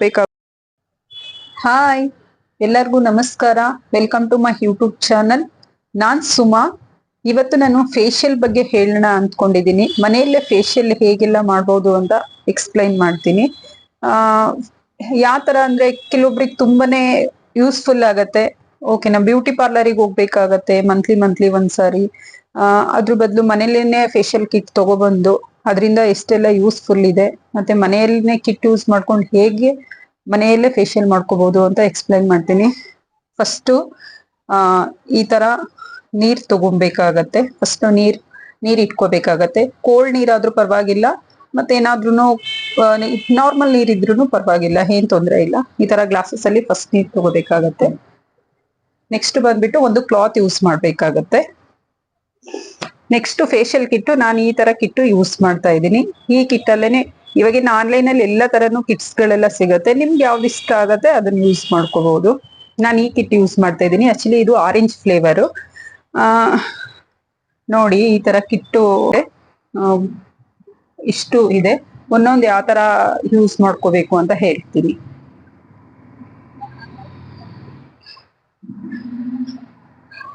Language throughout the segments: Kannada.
ಮಾಡ್ಬೇಕಾಗ ಹಾಯ್, ಎಲ್ಲರಿಗೂ ನಮಸ್ಕಾರ. Welcome to my YouTube channel. ನಾನ್ ಸುಮಾ. ಇವತ್ತು ನಾನು ಫೇಶಿಯಲ್ ಬಗ್ಗೆ ಹೇಳೋಣ ಅಂದ್ಕೊಂಡಿದ್ದೀನಿ. ಮನೆಯಲ್ಲೇ ಫೇಶಿಯಲ್ ಹೇಗೆಲ್ಲ ಮಾಡ್ಬೋದು ಅಂತ ಎಕ್ಸ್ಪ್ಲೈನ್ ಮಾಡ್ತೀನಿ. ಯಾವ ತರ ಅಂದ್ರೆ ಕೆಲವೊಬ್ರಿಗೆ ತುಂಬಾನೇ ಯೂಸ್ಫುಲ್ ಆಗತ್ತೆ. ಓಕೆನಾ, ಬ್ಯೂಟಿ ಪಾರ್ಲರಿಗೆ ಹೋಗ್ಬೇಕಾಗತ್ತೆ ಮಂತ್ಲಿ ಒಂದ್ಸಾರಿ. ಅದ್ರ ಬದಲು ಮನೇಲೇನೆ ಫೇಶಿಯಲ್ ಕಿಟ್ ತಗೊಬಂದು ಅದರಿಂದ ಎಷ್ಟೆಲ್ಲ ಯೂಸ್ಫುಲ್ ಇದೆ, ಮತ್ತೆ ಮನೆಯಲ್ಲೇ ಕಿಟ್ ಯೂಸ್ ಮಾಡ್ಕೊಂಡು ಹೇಗೆ ಮನೆಯಲ್ಲೇ ಫೇಶಿಯಲ್ ಮಾಡ್ಕೋಬಹುದು ಅಂತ ಎಕ್ಸ್ಪ್ಲೈನ್ ಮಾಡ್ತೀನಿ. ಫಸ್ಟ್ ಈ ತರ ನೀರ್ ತಗೊಬೇಕಾಗತ್ತೆ. ಫಸ್ಟ್ ನೀರ್ ಇಟ್ಕೋಬೇಕಾಗತ್ತೆ. ಕೋಲ್ಡ್ ನೀರಾದ್ರೂ ಪರವಾಗಿಲ್ಲ, ಮತ್ತೆ ಏನಾದ್ರೂ ನಾರ್ಮಲ್ ನೀರ್ ಇದ್ರೂ ಪರವಾಗಿಲ್ಲ, ಏನ್ ತೊಂದ್ರೆ ಇಲ್ಲ. ಈ ತರ ಗ್ಲಾಸಸ್ ಅಲ್ಲಿ ಫಸ್ಟ್ ನೀರ್ ತಗೋಬೇಕಾಗತ್ತೆ. ನೆಕ್ಸ್ಟ್ ಬಂದ್ಬಿಟ್ಟು ಒಂದು ಕ್ಲಾತ್ ಯೂಸ್ ಮಾಡ್ಬೇಕಾಗತ್ತೆ. ನೆಕ್ಸ್ಟ್ ಫೇಶಿಯಲ್ ಕಿಟ್, ನಾನು ಈ ತರ ಕಿಟ್ ಯೂಸ್ ಮಾಡ್ತಾ ಇದ್ದೀನಿ. ಈ ಕಿಟ್ ಅಲ್ಲೇನೆ ಇವಾಗಿನ ಆನ್ಲೈನ್ ಅಲ್ಲಿ ಎಲ್ಲ ತರನು ಕಿಟ್ಸ್ ಗಳೆಲ್ಲ ಸಿಗುತ್ತೆ. ನಿಮ್ಗೆ ಯಾವ್ದು ಇಷ್ಟ ಆಗತ್ತೆ ಅದನ್ನ ಯೂಸ್ ಮಾಡ್ಕೋಬಹುದು. ನಾನು ಈ ಕಿಟ್ ಯೂಸ್ ಮಾಡ್ತಾ ಇದ್ದೀನಿ. ಆಕ್ಚುಲಿ ಇದು ಆರೆಂಜ್ ಫ್ಲೇವರ್. ನೋಡಿ, ಈ ತರ ಕಿಟ್ಟು ಇಷ್ಟು ಇದೆ. ಒಂದೊಂದು ಯಾವ ತರ ಯೂಸ್ ಮಾಡ್ಕೋಬೇಕು ಅಂತ ಹೇಳ್ತೀನಿ.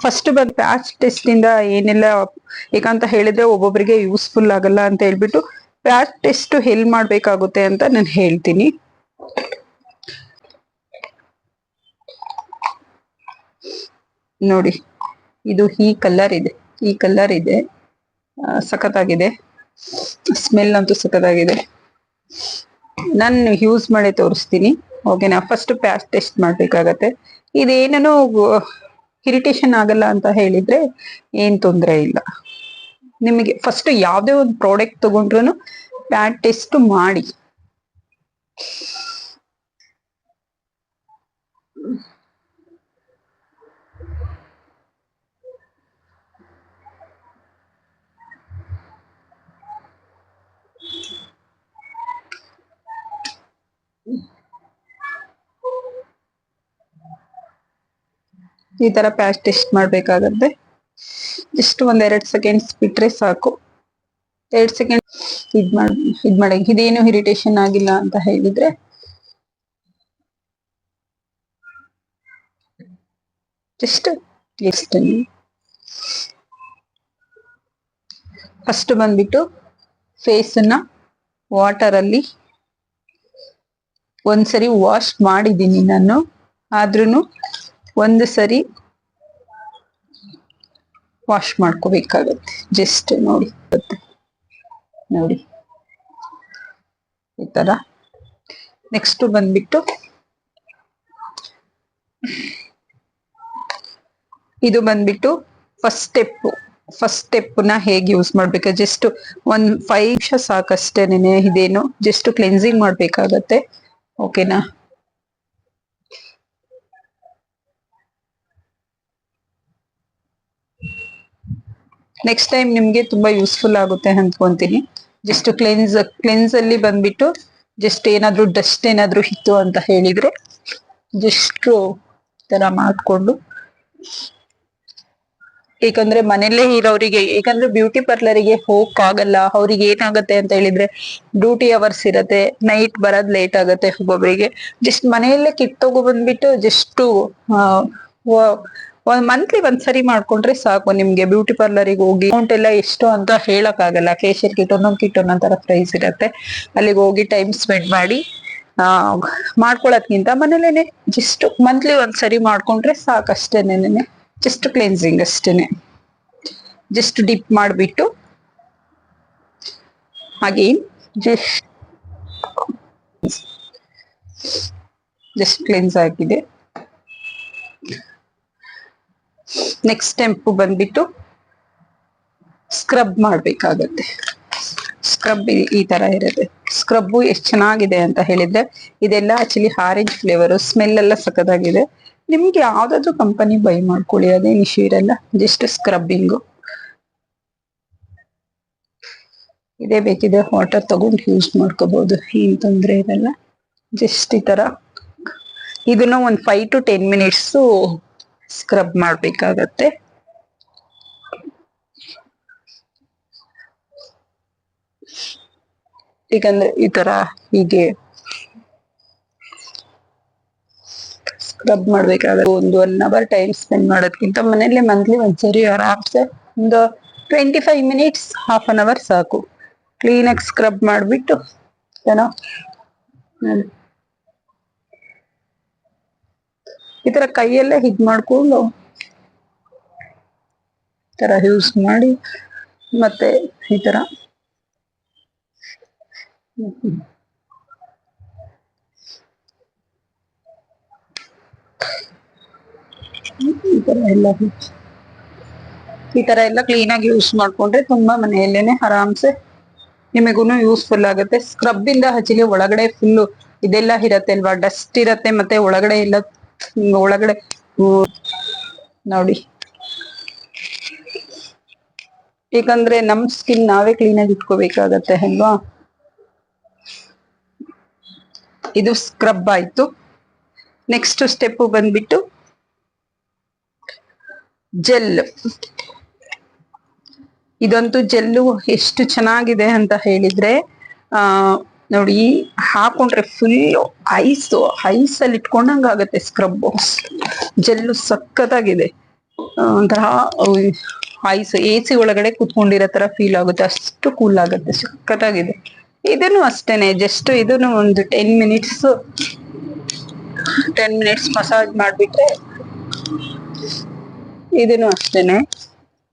ಫಸ್ಟ್ ಬಂದ್ ಪ್ಯಾಚ್ ಟೆಸ್ಟ್ ಇಂದ ಏನೆಲ್ಲ, ಯಾಕಂತ ಹೇಳಿದ್ರೆ ಒಬ್ಬೊಬ್ಬರಿಗೆ ಯೂಸ್ಫುಲ್ ಆಗಲ್ಲ ಅಂತ ಹೇಳ್ಬಿಟ್ಟು ಪ್ಯಾಚ್ ಟೆಸ್ಟ್ ಎಲ್ಲಿ ಮಾಡ್ಬೇಕಾಗುತ್ತೆ ಅಂತ ನಾನು ಹೇಳ್ತೀನಿ. ನೋಡಿ, ಇದು ಈ ಕಲರ್ ಇದೆ. ಸಖತ್ತಾಗಿದೆ. ಸ್ಮೆಲ್ ಅಂತೂ ಸಖತ್ತಾಗಿದೆ. ನಾನು ಯೂಸ್ ಮಾಡಿ ತೋರಿಸ್ತೀನಿ. ಓಕೆನಾ. ಫಸ್ಟ್ ಪ್ಯಾಚ್ ಟೆಸ್ಟ್ ಮಾಡ್ಬೇಕಾಗತ್ತೆ. ಇದೇನೂ ಇರಿಟೇಷನ್ ಆಗಲ್ಲ ಅಂತ ಹೇಳಿದ್ರೆ ಏನ್ ತೊಂದರೆ ಇಲ್ಲ. ನಿಮಗೆ ಫಸ್ಟ್ ಯಾವ್ದೇ ಒಂದು ಪ್ರಾಡಕ್ಟ್ ತಗೊಂಡ್ರು ಪ್ಯಾಚ್ ಟೆಸ್ಟ್ ಮಾಡಿ. ಈ ತರ ಪ್ಯಾಚ್ ಟೆಸ್ಟ್ ಮಾಡ್ಬೇಕಾಗತ್ತೆ. ಜಸ್ಟ್ ಒಂದ್ 2 ಸೆಕೆಂಡ್ಸ್ ಬಿಟ್ರೆ ಸಾಕು. 2 ಸೆಕೆಂಡ್ ಇದ್ ಮಾಡಿ ಇದೇನು ಇರಿಟೇಷನ್ ಆಗಿಲ್ಲ ಅಂತ ಹೇಳಿದ್ರೆ ಜಸ್ಟ್ ಫಸ್ಟ್ ಬಂದ್ಬಿಟ್ಟು ಫೇಸ್ ಅನ್ನ ವಾಟರ್ ಅಲ್ಲಿ ಒಂದ್ಸರಿ ವಾಶ್ ಮಾಡಿದ್ದೀನಿ ನಾನು. ಆದ್ರೂ ಒಂದು ಸರಿ ವಾಶ್ ಮಾಡ್ಕೋಬೇಕಾಗತ್ತೆ. ಜಸ್ಟ್ ನೋಡಿ ಈ ತರ. ನೆಕ್ಸ್ಟ್ ಬಂದ್ಬಿಟ್ಟು ಇದು ಬಂದ್ಬಿಟ್ಟು ಫಸ್ಟ್ ಸ್ಟೆಪ್ ನ ಹೇಗೆ ಯೂಸ್ ಮಾಡ್ಬೇಕು. ಜಸ್ಟ್ 5 ನಿಮಿಷ ಸಾಕಷ್ಟೇನೆ. ಇದೇನು ಜಸ್ಟ್ ಕ್ಲೆನ್ಸಿಂಗ್ ಮಾಡ್ಬೇಕಾಗತ್ತೆ. ಓಕೆನಾ. ನೆಕ್ಸ್ಟ್ ಟೈಮ್ ನಿಮ್ಗೆ ತುಂಬಾ ಯೂಸ್ಫುಲ್ ಆಗುತ್ತೆ ಅನ್ಕೊಂತೀನಿ. ಜಸ್ಟ್ ಕ್ಲೆನ್ಸ್ ಅಲ್ಲಿ ಬಂದ್ಬಿಟ್ಟು ಜಸ್ಟ್ ಏನಾದ್ರು ಡಸ್ಟ್ ಏನಾದ್ರು ಇತ್ತು ಅಂತ ಹೇಳಿದ್ರೆ ಜಸ್ಟ್ ತರ ಮಾಡ್ಕೊಂಡು, ಯಾಕಂದ್ರೆ ಮನೇಲೇ ಇರೋರಿಗೆ, ಯಾಕಂದ್ರೆ ಬ್ಯೂಟಿ ಪಾರ್ಲರಿಗೆ ಹೋಗಕ್ ಆಗಲ್ಲ. ಅವ್ರಿಗೆ ಏನಾಗತ್ತೆ ಅಂತ ಹೇಳಿದ್ರೆ ಡ್ಯೂಟಿ ಅವರ್ಸ್ ಇರತ್ತೆ, ನೈಟ್ ಬರೋದ್ ಲೇಟ್ ಆಗತ್ತೆ ಒಬ್ಬೊಬ್ಬರಿಗೆ. ಜಸ್ಟ್ ಮನೆಯಲ್ಲೇ ಕಿಟ್ ತಗೋ ಬಂದ್ಬಿಟ್ಟು ಜಸ್ಟ್ ಮಂತ್ಲಿ ಒಂದ್ಸರಿ ಮಾಡ್ಕೊಂಡ್ರೆ ಸಾಕು. ನಿಮ್ಗೆ ಬ್ಯೂಟಿ ಪಾರ್ಲರಿಗೆ ಹೋಗಿ ಅಮೌಂಟ್ ಎಲ್ಲ ಎಷ್ಟು ಅಂತ ಹೇಳಕ್ ಆಗಲ್ಲ. ಫೇಶಿಯಲ್ ಕಿಟ್ ಒಂದೊಂದ್ ಕಿಟ್ ಒಂದೊಂದ್ ತರ ಪ್ರೈಸ್ ಇರತ್ತೆ. ಅಲ್ಲಿಗೆ ಹೋಗಿ ಟೈಮ್ ಸ್ಪೆಂಡ್ ಮಾಡಿ ಮಾಡ್ಕೊಳದ್ಕಿಂತ ಮನೇಲೇನೆ ಜಸ್ಟ್ ಮಂತ್ಲಿ ಒಂದ್ಸರಿ ಮಾಡ್ಕೊಂಡ್ರೆ ಸಾಕಷ್ಟೇನೆ. ಜಸ್ಟ್ ಕ್ಲೆನ್ಸಿಂಗ್ ಅಷ್ಟೇನೆ. ಜಸ್ಟ್ ಡಿಪ್ ಮಾಡಿಬಿಟ್ಟು ಅಗೇನ್ ಜಸ್ಟ್ ಕ್ಲೆನ್ಸ್ ಆಗಿದೆ. ನೆಕ್ಸ್ಟ್ ಸ್ಟೆಪ್ ಬಂದ್ಬಿಟ್ಟು ಸ್ಕ್ರಬ್ ಮಾಡ್ಬೇಕಾಗತ್ತೆ. ಸ್ಕ್ರಬ್ ಈ ತರ ಇರುತ್ತೆ. ಸ್ಕ್ರಬ್ ಎಷ್ಟು ಚೆನ್ನಾಗಿದೆ ಅಂತ ಹೇಳಿದ್ರೆ, ಇದೆಲ್ಲ ಆಕ್ಚುಲಿ ಆರೆಂಜ್ ಫ್ಲೇವರ್. ಸ್ಮೆಲ್ ಎಲ್ಲ ಸಖತ್ತಾಗಿದೆ. ನಿಮ್ಗೆ ಯಾವ್ದಾದ್ರು ಕಂಪನಿ ಬೈ ಮಾಡ್ಕೊಳ್ಳಿ, ಅದೇನು ಇಶ್ಯೂ ಇರಲ್ಲ. ಜಸ್ಟ್ ಸ್ಕ್ರಬ್ಬಿಂಗು ಇದೇ ಬೇಕಿದೆ ವಾಟರ್ ತಗೊಂಡು ಯೂಸ್ ಮಾಡ್ಕೋಬಹುದು, ಏನ್ ತೊಂದ್ರೆ ಇರಲ್ಲ. ಜಸ್ಟ್ ಈ ತರ ಇದನ್ನ ಒಂದ್ 5 to 10 minutes ಸ್ಕ್ರಬ್ ಮಾಡ್ಬೇಕಾಗತ್ತೆ. ಯಾಕಂದ್ರೆ ಈ ತರ ಹೀಗೆ ಸ್ಕ್ರಬ್ ಮಾಡ್ಬೇಕಾದ್ರೆ ಒಂದು 1 ಅವರ್ ಟೈಮ್ ಸ್ಪೆಂಡ್ ಮಾಡೋದ್ಕಿಂತ ಮನೇಲಿ ಮಂತ್ಲಿ ಒಂದ್ಸರಿ ಆರಾಮ್ಸೆ ಒಂದು 25 ಮಿನಿಟ್ಸ್, ½ ಅವರ್ ಸಾಕು. ಕ್ಲೀನಾಗಿ ಸ್ಕ್ರಬ್ ಮಾಡ್ಬಿಟ್ಟು ಏನೋ ಈ ತರ ಕೈಯಲ್ಲೇ ಹಿಟ್ ಮಾಡ್ಕೊಂಡು ತರ ಯೂಸ್ ಮಾಡಿ ಮತ್ತೆ ಈ ತರ ಈ ತರ ಎಲ್ಲ ಕ್ಲೀನ್ ಆಗಿ ಯೂಸ್ ಮಾಡ್ಕೊಂಡ್ರೆ ತುಂಬಾ ಮನೆಯಲ್ಲೇನೆ ಆರಾಮ್ಸೆ ನಿಮಗೂನು ಯೂಸ್ಫುಲ್ ಆಗುತ್ತೆ. ಸ್ಕ್ರಬ್ ಇಂದ ಹಚ್ಚಿಲಿ ಒಳಗಡೆ ಫುಲ್ಲು ಇದೆಲ್ಲ ಇರತ್ತೆ ಅಲ್ವಾ, ಡಸ್ಟ್ ಇರತ್ತೆ, ಮತ್ತೆ ಒಳಗಡೆ ಎಲ್ಲ ಒಳಗಡೆ ನೋಡಿ, ಯಾಕಂದ್ರೆ ನಮ್ ಸ್ಕಿನ್ ನಾವೇ ಕ್ಲೀನ್ ಆಗಿ ಇಟ್ಕೋಬೇಕಾಗತ್ತೆ ಅಲ್ವಾ. ಇದು ಸ್ಕ್ರಬ್ ಆಯ್ತು. ನೆಕ್ಸ್ಟ್ ಸ್ಟೆಪ್ ಬಂದ್ಬಿಟ್ಟು ಜೆಲ್. ಇದಂತೂ ಜೆಲ್ಲು ಎಷ್ಟು ಚೆನ್ನಾಗಿದೆ ಅಂತ ಹೇಳಿದ್ರೆ ನೋಡಿ, ಹಾಕೊಂಡ್ರೆ ಫುಲ್ ಐಸಲ್ಲಿ ಇಟ್ಕೊಂಡಂಗ ಆಗತ್ತೆ ಸ್ಕ್ರಬ್. ಜೆಲ್ಲು ಸಖತ್ತಾಗಿದೆ, ಒಂಥರ AC ಒಳಗಡೆ ಕುತ್ಕೊಂಡಿರೋ ತರ ಫೀಲ್ ಆಗುತ್ತೆ, ಅಷ್ಟು ಕೂಲ್ ಆಗುತ್ತೆ, ಸಖತ್ತಾಗಿದೆ. ಇದನ್ನು ಅಷ್ಟೇನೆ, ಜಸ್ಟ್ ಇದನ್ನು ಒಂದು 10 ಮಿನಿಟ್ಸ್ ಮಸಾಜ್ ಮಾಡ್ಬಿಟ್ರೆ, ಇದನ್ನು ಅಷ್ಟೇನೆ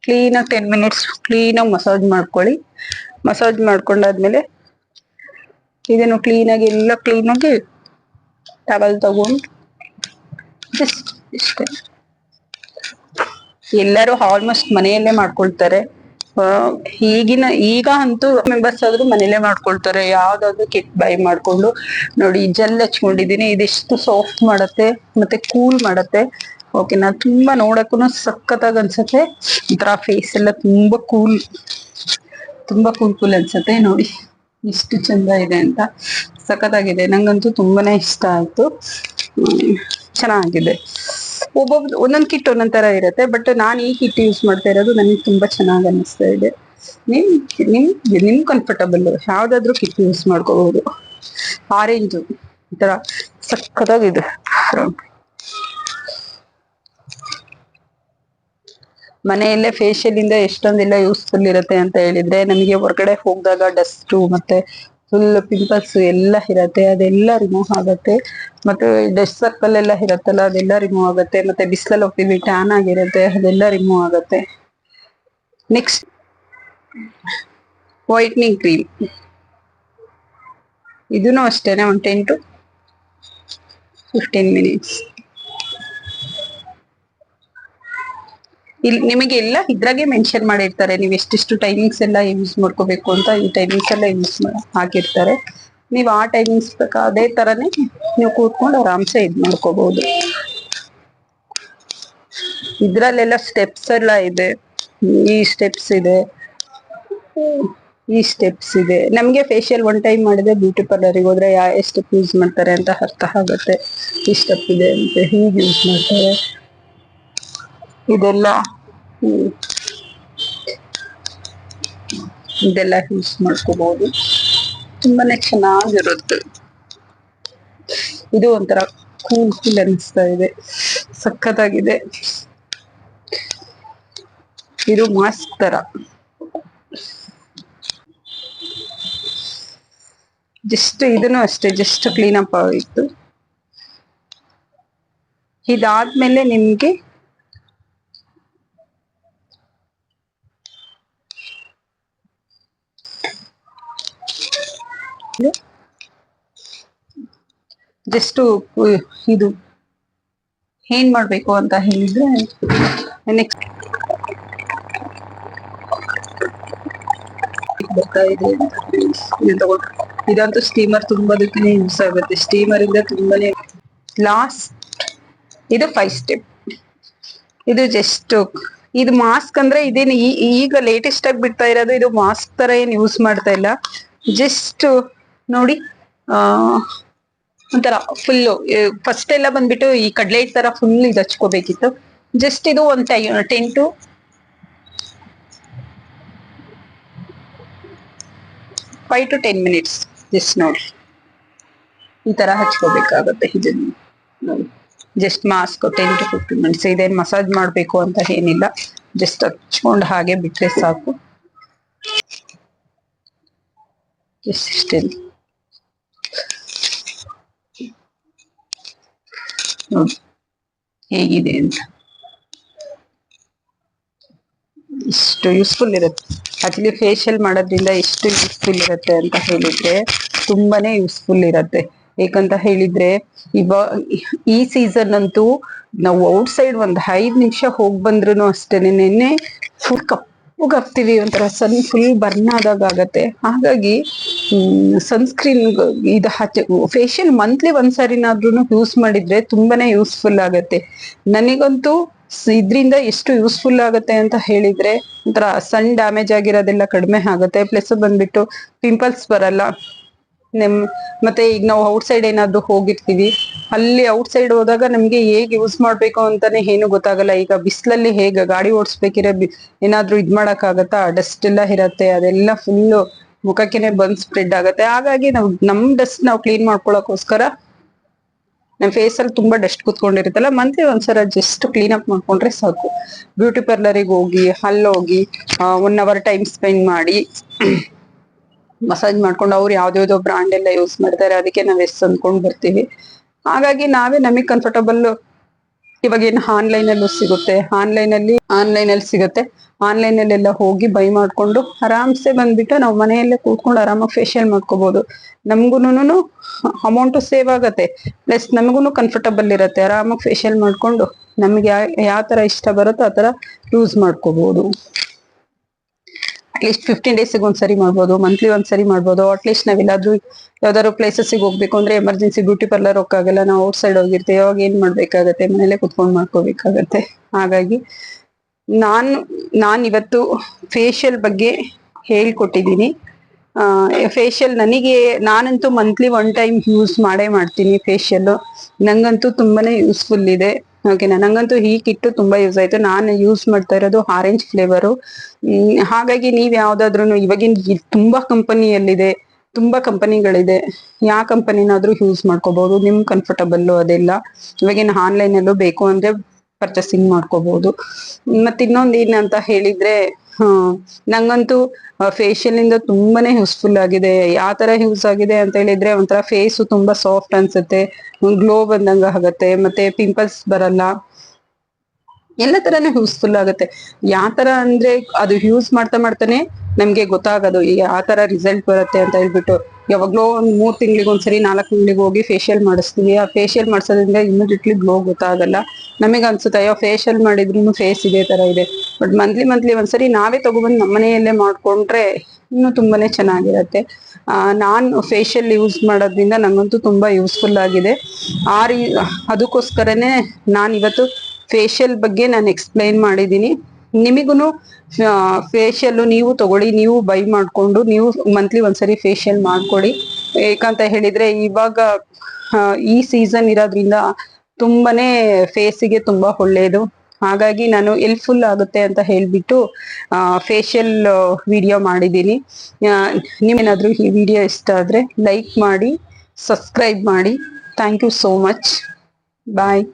ಕ್ಲೀನಾಗಿ 10 ಮಿನಿಟ್ಸ್ ಕ್ಲೀನಾಗಿ ಮಸಾಜ್ ಮಾಡ್ಕೊಳ್ಳಿ. ಮಸಾಜ್ ಮಾಡ್ಕೊಂಡಾದ್ಮೇಲೆ ಇದನ್ನು ಕ್ಲೀನಾಗಿ ಟವಲ್ ತಗೊಂಡು ಜಸ್ಟ್ ಇಷ್ಟೇ. ಎಲ್ಲರೂ ಆಲ್ಮೋಸ್ಟ್ ಮನೆಯಲ್ಲೇ ಮಾಡ್ಕೊಳ್ತಾರೆ. ಈಗ ಅಂತೂ ಮೆಂಬರ್ಸ್ ಆದ್ರೂ ಮನೇಲೆ ಮಾಡ್ಕೊಳ್ತಾರೆ, ಯಾವ್ದಾದ್ರು ಕಿಟ್ ಬೈ ಮಾಡ್ಕೊಂಡು. ನೋಡಿ, ಜೆಲ್ ಹಚ್ಕೊಂಡಿದೀನಿ, ಇದಿಷ್ಟು ಸಾಫ್ಟ್ ಮಾಡತ್ತೆ ಮತ್ತೆ ಕೂಲ್ ಮಾಡತ್ತೆ. ಓಕೆನಾ, ತುಂಬಾ ನೋಡಕ್ಕೂ ಸಖತ್ತಾಗಿ ಅನ್ಸತ್ತೆ. ಒಂಥರ ಫೇಸ್ ಎಲ್ಲ ತುಂಬಾ ಕೂಲ್ ಅನ್ಸತ್ತೆ. ನೋಡಿ ಎಷ್ಟು ಚಂದ ಇದೆ ಅಂತ, ಸಖತ್ತಾಗಿದೆ. ನಂಗಂತೂ ತುಂಬಾನೇ ಇಷ್ಟ ಆಯ್ತು, ಚೆನ್ನಾಗಿದೆ. ಒಂದೊಂದ್ ಕಿಟ್ ಒಂದೊಂದ್ ತರ ಇರುತ್ತೆ, ಬಟ್ ನಾನ್ ಈ ಕಿಟ್ ಯೂಸ್ ಮಾಡ್ತಾ ಇರೋದು ನನಗೆ ತುಂಬಾ ಚೆನ್ನಾಗಿ ಅನಿಸ್ತಾ ಇದೆ. ನಿಮ್ ಕಂಫರ್ಟಬಲ್ ಯಾವ್ದಾದ್ರು ಕಿಟ್ ಯೂಸ್ ಮಾಡ್ಕೋಬಹುದು. ಆರೆಂಜ್ ಈ ತರ ಸಖತ್ತಾಗಿದೆ. ಮನೆಯಲ್ಲೇ ಫೇಶಿಯಲ್ ಇಂದ ಎಷ್ಟೊಂದೆಲ್ಲ ಯೂಸ್ಫುಲ್ ಇರುತ್ತೆ ಅಂತ ಹೇಳಿದ್ರೆ, ನಮಗೆ ಹೊರಗಡೆ ಹೋಗಿದಾಗ ಡಸ್ಟ್ ಮತ್ತೆ ಫುಲ್ ಪಿಂಪಲ್ಸ್ ಎಲ್ಲ ಇರತ್ತೆ, ಅದೆಲ್ಲ ರಿಮೂವ್ ಆಗತ್ತೆ. ಮತ್ತೆ ಡಸ್ಟ್ ಸರ್ಕಲ್ ಎಲ್ಲ ಇರತ್ತಲ್ಲ, ಅದೆಲ್ಲ ರಿಮೂವ್ ಆಗತ್ತೆ. ಮತ್ತೆ ಬಿಸಿಲಲ್ಲಿ ಹೋಗ್ತೀವಿ, ಟ್ಯಾನ್ ಆಗಿರುತ್ತೆ, ಅದೆಲ್ಲ ರಿಮೂವ್ ಆಗತ್ತೆ. ನೆಕ್ಸ್ಟ್ ವೈಟ್ನಿಂಗ್ ಕ್ರೀಮ್, ಇದನ್ನು ಅಷ್ಟೇನೆ ಒಂದು 10 to 15 ಮಿನಿಟ್ಸ್. ಇಲ್ಲಿ ನಿಮಗೆಲ್ಲ ಇದ್ರಾಗೆ ಮೆನ್ಷನ್ ಮಾಡಿರ್ತಾರೆ, ನೀವು ಎಷ್ಟೆಷ್ಟು ಟೈಮಿಂಗ್ಸ್ ಎಲ್ಲ ಯೂಸ್ ಮಾಡ್ಕೋಬೇಕು ಅಂತ. ಈ ಟೈಮಿಂಗ್ಸ್ ಎಲ್ಲ ಹಾಕಿರ್ತಾರೆ, ನೀವು ಆ ಟೈಮಿಂಗ್ಸ್ ಅದೇ ತರನೇ ನೀವು ಕೂತ್ಕೊಂಡು ಆರಾಮ್ಸೆ ಇದ್ ಮಾಡ್ಕೋಬಹುದು. ಇದ್ರಲ್ಲೆಲ್ಲ ಸ್ಟೆಪ್ಸ್ ಎಲ್ಲ ಇದೆ, ಈ ಸ್ಟೆಪ್ಸ್ ಇದೆ. ನಮ್ಗೆ ಫೇಶಿಯಲ್ 1 ಟೈಮ್ ಮಾಡಿದ್ರೆ ಬ್ಯೂಟಿ ಪಾರ್ಲರ್ಗೆ ಹೋದ್ರೆ ಯಾವ ಸ್ಟೆಪ್ ಯೂಸ್ ಮಾಡ್ತಾರೆ ಅಂತ ಅರ್ಥ ಆಗುತ್ತೆ. ಈ ಸ್ಟೆಪ್ ಇದೆ ಅಂತ ಹೀಗೆ ಯೂಸ್ ಮಾಡ್ತಾರೆ, ಇದೆಲ್ಲ ಯೂಸ್ ಮಾಡ್ಕೋಬಹುದು. ತುಂಬಾನೇ ಚೆನ್ನಾಗಿರುತ್ತೆ. ಇದು ಒಂಥರ ಕೂಲ್ ಅನಿಸ್ತಾ ಇದೆ, ಸಖತ್ತಾಗಿದೆ. ಇದು ಮಾಸ್ಕ್ ತರ, ಜಸ್ಟ್ ಇದನ್ನು ಅಷ್ಟೇ, ಜಸ್ಟ್ ಕ್ಲೀನ್ ಅಪ್ ಆಯಿತು. ಇದಾದ್ಮೇಲೆ ನಿಮ್ಗೆ ಜಸ್ಟ್ ಇದು ಏನ್ ಮಾಡ್ಬೇಕು ಅಂತ ಹೇಳಿದ್ರೆ, ನೆಕ್ಸ್ಟ್ ಇದಂತೂ ಸ್ಟೀಮರ್ ತುಂಬದಕ್ಕೆ ಯೂಸ್ ಆಗುತ್ತೆ. ಸ್ಟೀಮರ್ ಇಂದ ತುಂಬಾನೇ ಲಾಸ್ಟ್ ಇದು 5 ಸ್ಟೆಪ್. ಇದು ಜಸ್ಟ್ ಇದು ಮಾಸ್ಕ್ ಅಂದ್ರೆ ಇದೇನು ಈಗ ಲೇಟೆಸ್ಟ್ ಆಗಿ ಬಿಡ್ತಾ ಇರೋದು. ಇದು ಮಾಸ್ಕ್ ತರ ಏನ್ ಯೂಸ್ ಮಾಡ್ತಾ ಇಲ್ಲ, ಜಸ್ಟ್ ನೋಡಿ ಒಂಥರ ಫುಲ್ಲು ಫಸ್ಟ್ ಎಲ್ಲ ಬಂದ್ಬಿಟ್ಟು ಈ ಕಡ್ಲೆ ಹಿಟ್ಟು ತರ ಫುಲ್ ಇದು ಹಚ್ಕೋಬೇಕಿತ್ತು. ಜಸ್ಟ್ ಇದು ಒಂದು 10 to 5 to 10 ಮಿನಿಟ್ಸ್ ಜಸ್ಟ್ ನೋಡಿ ಈ ತರ ಹಚ್ಕೋಬೇಕಾಗತ್ತೆ. ಇದನ್ನು ನೋಡಿ ಜಸ್ಟ್ ಮಾಸ್ಕ್ 10 to 15 minutes. ಇದೇನು ಮಸಾಜ್ ಮಾಡಬೇಕು ಅಂತ ಏನಿಲ್ಲ, ಜಸ್ಟ್ ಹಚ್ಕೊಂಡು ಹಾಗೆ ಬಿಟ್ರೆ ಸಾಕು. ಇಷ್ಟೇ ನೋಡಿ ಹೇಗಿದೆ ಅಂತ. ಇಷ್ಟು ಯೂಸ್ಫುಲ್ ಇರುತ್ತೆ. ಆಕ್ಚುಲಿ ಫೇಶಿಯಲ್ ಮಾಡೋದ್ರಿಂದ ಎಷ್ಟು ಯೂಸ್ಫುಲ್ ಇರುತ್ತೆ ಅಂತ ಹೇಳಿದ್ರೆ ತುಂಬಾನೇ ಯೂಸ್ಫುಲ್ ಇರತ್ತೆ. ಏಕಂತ ಹೇಳಿದ್ರೆ ಈ ಸೀಸನ್ ಅಂತೂ ನಾವು ಔಟ್ ಸೈಡ್ ಒಂದ್ 5 ನಿಮಿಷ ಹೋಗ್ ಬಂದ್ರು ಅಷ್ಟೇನೆ ಫುಲ್ ಕಪ್ಪುಗಾಗ್ತೀವಿ, ಒಂಥರ ಸನ್ ಫುಲ್ ಬರ್ನ್ ಆದಾಗ ಆಗತ್ತೆ. ಹಾಗಾಗಿ ಸನ್ಸ್ಕ್ರೀನ್ ಇದು ಫೇಶಿಯಲ್ ಮಂತ್ಲಿ ಒಂದ್ಸರಿನಾದ್ರೂ ಯೂಸ್ ಮಾಡಿದ್ರೆ ತುಂಬಾನೇ ಯೂಸ್ಫುಲ್ ಆಗತ್ತೆ. ನನಗಂತೂ ಇದ್ರಿಂದ ಎಷ್ಟು ಯೂಸ್ಫುಲ್ ಆಗುತ್ತೆ ಅಂತ ಹೇಳಿದ್ರೆ ಒಂಥರ ಸನ್ ಡ್ಯಾಮೇಜ್ ಆಗಿರೋದೆಲ್ಲ ಕಡಿಮೆ ಆಗುತ್ತೆ. ಪ್ಲಸ್ ಬಂದ್ಬಿಟ್ಟು ಪಿಂಪಲ್ಸ್ ಬರಲ್ಲ. ಮತ್ತೆ ಈಗ ನಾವು ಔಟ್ ಸೈಡ್ ಏನಾದ್ರು ಹೋಗಿರ್ತೀವಿ, ಅಲ್ಲಿ ಔಟ್ ಸೈಡ್ ಹೋದಾಗ ನಮ್ಗೆ ಹೇಗ್ ಯೂಸ್ ಮಾಡ್ಬೇಕು ಅಂತಾನೆ ಏನು ಗೊತ್ತಾಗಲ್ಲ. ಈಗ ಬಿಸಿಲಲ್ಲಿ ಹೇಗೆ ಗಾಡಿ ಓಡಿಸ್ಬೇಕಿರೋ ಏನಾದ್ರು ಇದ್ ಮಾಡಕ್ ಆಗತ್ತಾ, ಡಸ್ಟ್ ಎಲ್ಲ ಇರತ್ತೆ, ಅದೆಲ್ಲ ಫುಲ್ ಮುಖಕ್ಕೆನೆ ಬಂದ್ ಸ್ಪ್ರೆಡ್ ಆಗತ್ತೆ. ಹಾಗಾಗಿ ನಮ್ ಡಸ್ಟ್ ನಾವು ಕ್ಲೀನ್ ಮಾಡ್ಕೊಳಕೋಸ್ಕರ ನಮ್ ಫೇಸ್ ಅಲ್ಲಿ ತುಂಬಾ ಡಸ್ಟ್ ಕುತ್ಕೊಂಡಿರುತ್ತಲ್ಲ, ಮಂತ್ಲಿ ಒಂದ್ಸಲ ಜಸ್ಟ್ ಕ್ಲೀನ್ ಅಪ್ ಮಾಡ್ಕೊಂಡ್ರೆ ಸಾಕು. ಬ್ಯೂಟಿ ಪಾರ್ಲರಿಗೆ ಹೋಗಿ ಅಲ್ಲೋಗಿ 1 hour ಟೈಮ್ ಸ್ಪೆಂಡ್ ಮಾಡಿ ಮಸಾಜ್ ಮಾಡ್ಕೊಂಡು ಅವ್ರು ಯಾವ್ದಾವ್ದೋ ಬ್ರಾಂಡ್ ಎಲ್ಲ ಯೂಸ್ ಮಾಡ್ತಾರೆ, ಅದಕ್ಕೆ ನಾವ್ ಎಸ್ ಅಂದ್ಕೊಂಡ್ ಬರ್ತೀವಿ. ಹಾಗಾಗಿ ನಾವೇ ನಮಗ್ ಕಂಫರ್ಟಬಲ್. ಇವಾಗ ಏನು ಆನ್ಲೈನ್ ಅಲ್ಲೂ ಸಿಗುತ್ತೆ, ಆನ್ಲೈನ್ ಅಲ್ಲಿ ಸಿಗುತ್ತೆ. ಆನ್ಲೈನ್ ಅಲ್ಲೆಲ್ಲ ಹೋಗಿ ಬೈ ಮಾಡ್ಕೊಂಡು ಆರಾಮ್ಸೆ ಬಂದ್ಬಿಟ್ಟು ನಾವು ಮನೆಯಲ್ಲೇ ಕೂತ್ಕೊಂಡು ಆರಾಮಾಗಿ ಫೇಶಿಯಲ್ ಮಾಡ್ಕೋಬಹುದು. ನಮ್ಗುನು ಅಮೌಂಟ್ ಸೇವ್ ಆಗತ್ತೆ, ಪ್ಲಸ್ ನಮಗೂ ಕಂಫರ್ಟಬಲ್ ಇರುತ್ತೆ. ಆರಾಮಾಗಿ ಫೇಶಿಯಲ್ ಮಾಡ್ಕೊಂಡು ನಮ್ಗೆ ಯಾವ ತರ ಇಷ್ಟ ಬರುತ್ತೋ ಆ ತರ ಯೂಸ್ ಮಾಡ್ಕೋಬಹುದು. ಅಟ್ಲೀಸ್ಟ್ 15 days ಒಂದ್ಸರಿ ಮಾಡ್ಬೋದು, ಮಂತ್ಲಿ ಒಂದ್ಸರಿ ಮಾಡ್ಬೋದು. ಅಟ್ಲೀಸ್ಟ್ ನಾವೆಲ್ಲಾದ್ರೂ ಯಾವ್ದಾದ್ರು ಪ್ಲೇಸಸ್ಗೆ ಹೋಗ್ಬೇಕು ಅಂದ್ರೆ ಎಮರ್ಜೆನ್ಸಿ ಬ್ಯೂಟಿ ಪಾರ್ಲರ್ ಹೋಗಕ್ಕಾಗಲ್ಲ, ನಾವು ಔಟ್ ಸೈಡ್ ಹೋಗಿರ್ತೀವಿ, ಅವಾಗ ಏನ್ ಮಾಡ್ಬೇಕಾಗತ್ತೆ, ಮನೇಲೆ ಕುತ್ಕೊಂಡ್ ಮಾಡ್ಕೋಬೇಕಾಗತ್ತೆ. ಹಾಗಾಗಿ ನಾನ್ ಇವತ್ತು ಫೇಶಿಯಲ್ ಬಗ್ಗೆ ಹೇಳ್ಕೊಟ್ಟಿದ್ದೀನಿ. ಫೇಶಿಯಲ್ ನಾನಂತೂ ಮಂತ್ಲಿ 1 time ಯೂಸ್ ಮಾಡ್ತೀನಿ ಫೇಶಿಯಲ್. ನಂಗಂತೂ ತುಂಬಾನೇ ಯೂಸ್ಫುಲ್ ಇದೆ. ಓಕೆನಾ, ನಂಗಂತೂ ಈ ಕಿಟ್ಟು ತುಂಬಾ ಯೂಸ್ ಆಯ್ತು. ನಾನು ಯೂಸ್ ಮಾಡ್ತಾ ಇರೋದು ಆರೆಂಜ್ ಫ್ಲೇವರು. ಹಾಗಾಗಿ ನೀವ್ ಯಾವ್ದಾದ್ರು ಇವಾಗಿನ ತುಂಬಾ ಕಂಪನಿಯಲ್ಲಿದೆ, ತುಂಬಾ ಕಂಪನಿಗಳಿದೆ, ಯಾವ ಕಂಪನಿನಾದ್ರೂ ಯೂಸ್ ಮಾಡ್ಕೋಬಹುದು. ನಿಮ್ ಕಂಫರ್ಟಬಲ್ ಅದೆಲ್ಲ ಇವಾಗಿನ ಆನ್ಲೈನ್ ಅಲ್ಲೂ ಬೇಕು ಅಂದ್ರೆ ಪರ್ಚೇಸಿಂಗ್ ಮಾಡ್ಕೋಬಹುದು. ಮತ್ ಇನ್ನೊಂದ್ ಏನಂತ ಹೇಳಿದ್ರೆ ನಂಗಂತೂ ಫೇಶಿಯಲ್ ಇಂದ ತುಂಬಾನೇ ಯೂಸ್ಫುಲ್ ಆಗಿದೆ. ಯಾವ ತರ ಯೂಸ್ ಆಗಿದೆ ಅಂತ ಹೇಳಿದ್ರೆ ಒಂಥರ ಫೇಸ್ ತುಂಬಾ ಸಾಫ್ಟ್ ಅನ್ಸುತ್ತೆ, ಗ್ಲೋ ಬಂದಂಗ ಆಗತ್ತೆ, ಮತ್ತೆ ಪಿಂಪಲ್ಸ್ ಬರಲ್ಲ, ಎಲ್ಲ ತರಾನು ಯೂಸ್ಫುಲ್ ಆಗುತ್ತೆ. ಯಾವ ತರ ಅಂದ್ರೆ ಅದು ಯೂಸ್ ಮಾಡ್ತಾನೆ ನಮ್ಗೆ ಗೊತ್ತಾಗೋದು ಯಾವ ತರ ರಿಸಲ್ಟ್ ಬರುತ್ತೆ ಅಂತ ಹೇಳ್ಬಿಟ್ಟು. ಯಾವಾಗ್ಲೋ ಒಂದ್ 3 ತಿಂಗಳಿಗೆ ಒಂದ್ಸರಿ 4 ತಿಂಗಳಿಗೆ ಹೋಗಿ ಫೇಶಿಯಲ್ ಮಾಡಿಸ್ತೀವಿ. ಆ ಫೇಶಿಯಲ್ ಮಾಡ್ಸೋದ್ರಿಂದ ಇಮಿಡಿಯೇಟ್ಲಿ ಗ್ಲೋ ಗೊತ್ತಾಗಲ್ಲ. ನಮಗೆ ಅನ್ಸುತ್ತೆ ಅಯ್ಯೋ ಫೇಶಿಯಲ್ ಮಾಡಿದ್ರು ಫೇಸ್ ಇದೇ ತರ ಇದೆ. ಬಟ್ ಮಂತ್ಲಿ ಒಂದ್ಸರಿ ನಾವೇ ತಗೊಬಂದು ನಮ್ಮ ಮನೆಯಲ್ಲೇ ಮಾಡ್ಕೊಂಡ್ರೆ ಇನ್ನು ತುಂಬಾನೇ ಚೆನ್ನಾಗಿರತ್ತೆ. ನಾನ್ ಫೇಶಿಯಲ್ ಯೂಸ್ ಮಾಡೋದ್ರಿಂದ ನಂಗಂತೂ ತುಂಬಾ ಯೂಸ್ಫುಲ್ ಆಗಿದೆ. ಅದಕ್ಕೋಸ್ಕರನೇ ನಾನ್ ಇವತ್ತು ಫೇಶಿಯಲ್ ಬಗ್ಗೆ ನಾನು ಎಕ್ಸ್ಪ್ಲೈನ್ ಮಾಡಿದ್ದೀನಿ. ನಿಮಗುನು ಫೇಶಿಯಲ್ ನೀವು ತಗೊಳ್ಳಿ, ನೀವು ಬೈ ಮಾಡ್ಕೊಂಡು ನೀವು ಮಂತ್ಲಿ ಒಂದ್ಸರಿ ಫೇಶಿಯಲ್ ಮಾಡ್ಕೊಡಿ. ಏಕಂತ ಹೇಳಿದ್ರೆ ಇವಾಗ ಈ ಸೀಸನ್ ಇರೋದ್ರಿಂದ ತುಂಬಾನೇ ಫೇಸಿಗೆ ತುಂಬಾ ಒಳ್ಳೇದು. ಹಾಗಾಗಿ ನಾನು ಹೆಲ್ಪ್ಫುಲ್ ಆಗುತ್ತೆ ಅಂತ ಹೇಳ್ಬಿಟ್ಟು ಫೇಶಿಯಲ್ ವಿಡಿಯೋ ಮಾಡಿದ್ದೀನಿ. ನಿಮ್ಗೇನಾದ್ರೂ ಈ ವಿಡಿಯೋ ಇಷ್ಟ ಆದ್ರೆ ಲೈಕ್ ಮಾಡಿ, ಸಬ್ಸ್ಕ್ರೈಬ್ ಮಾಡಿ. Thank you so much. Bye.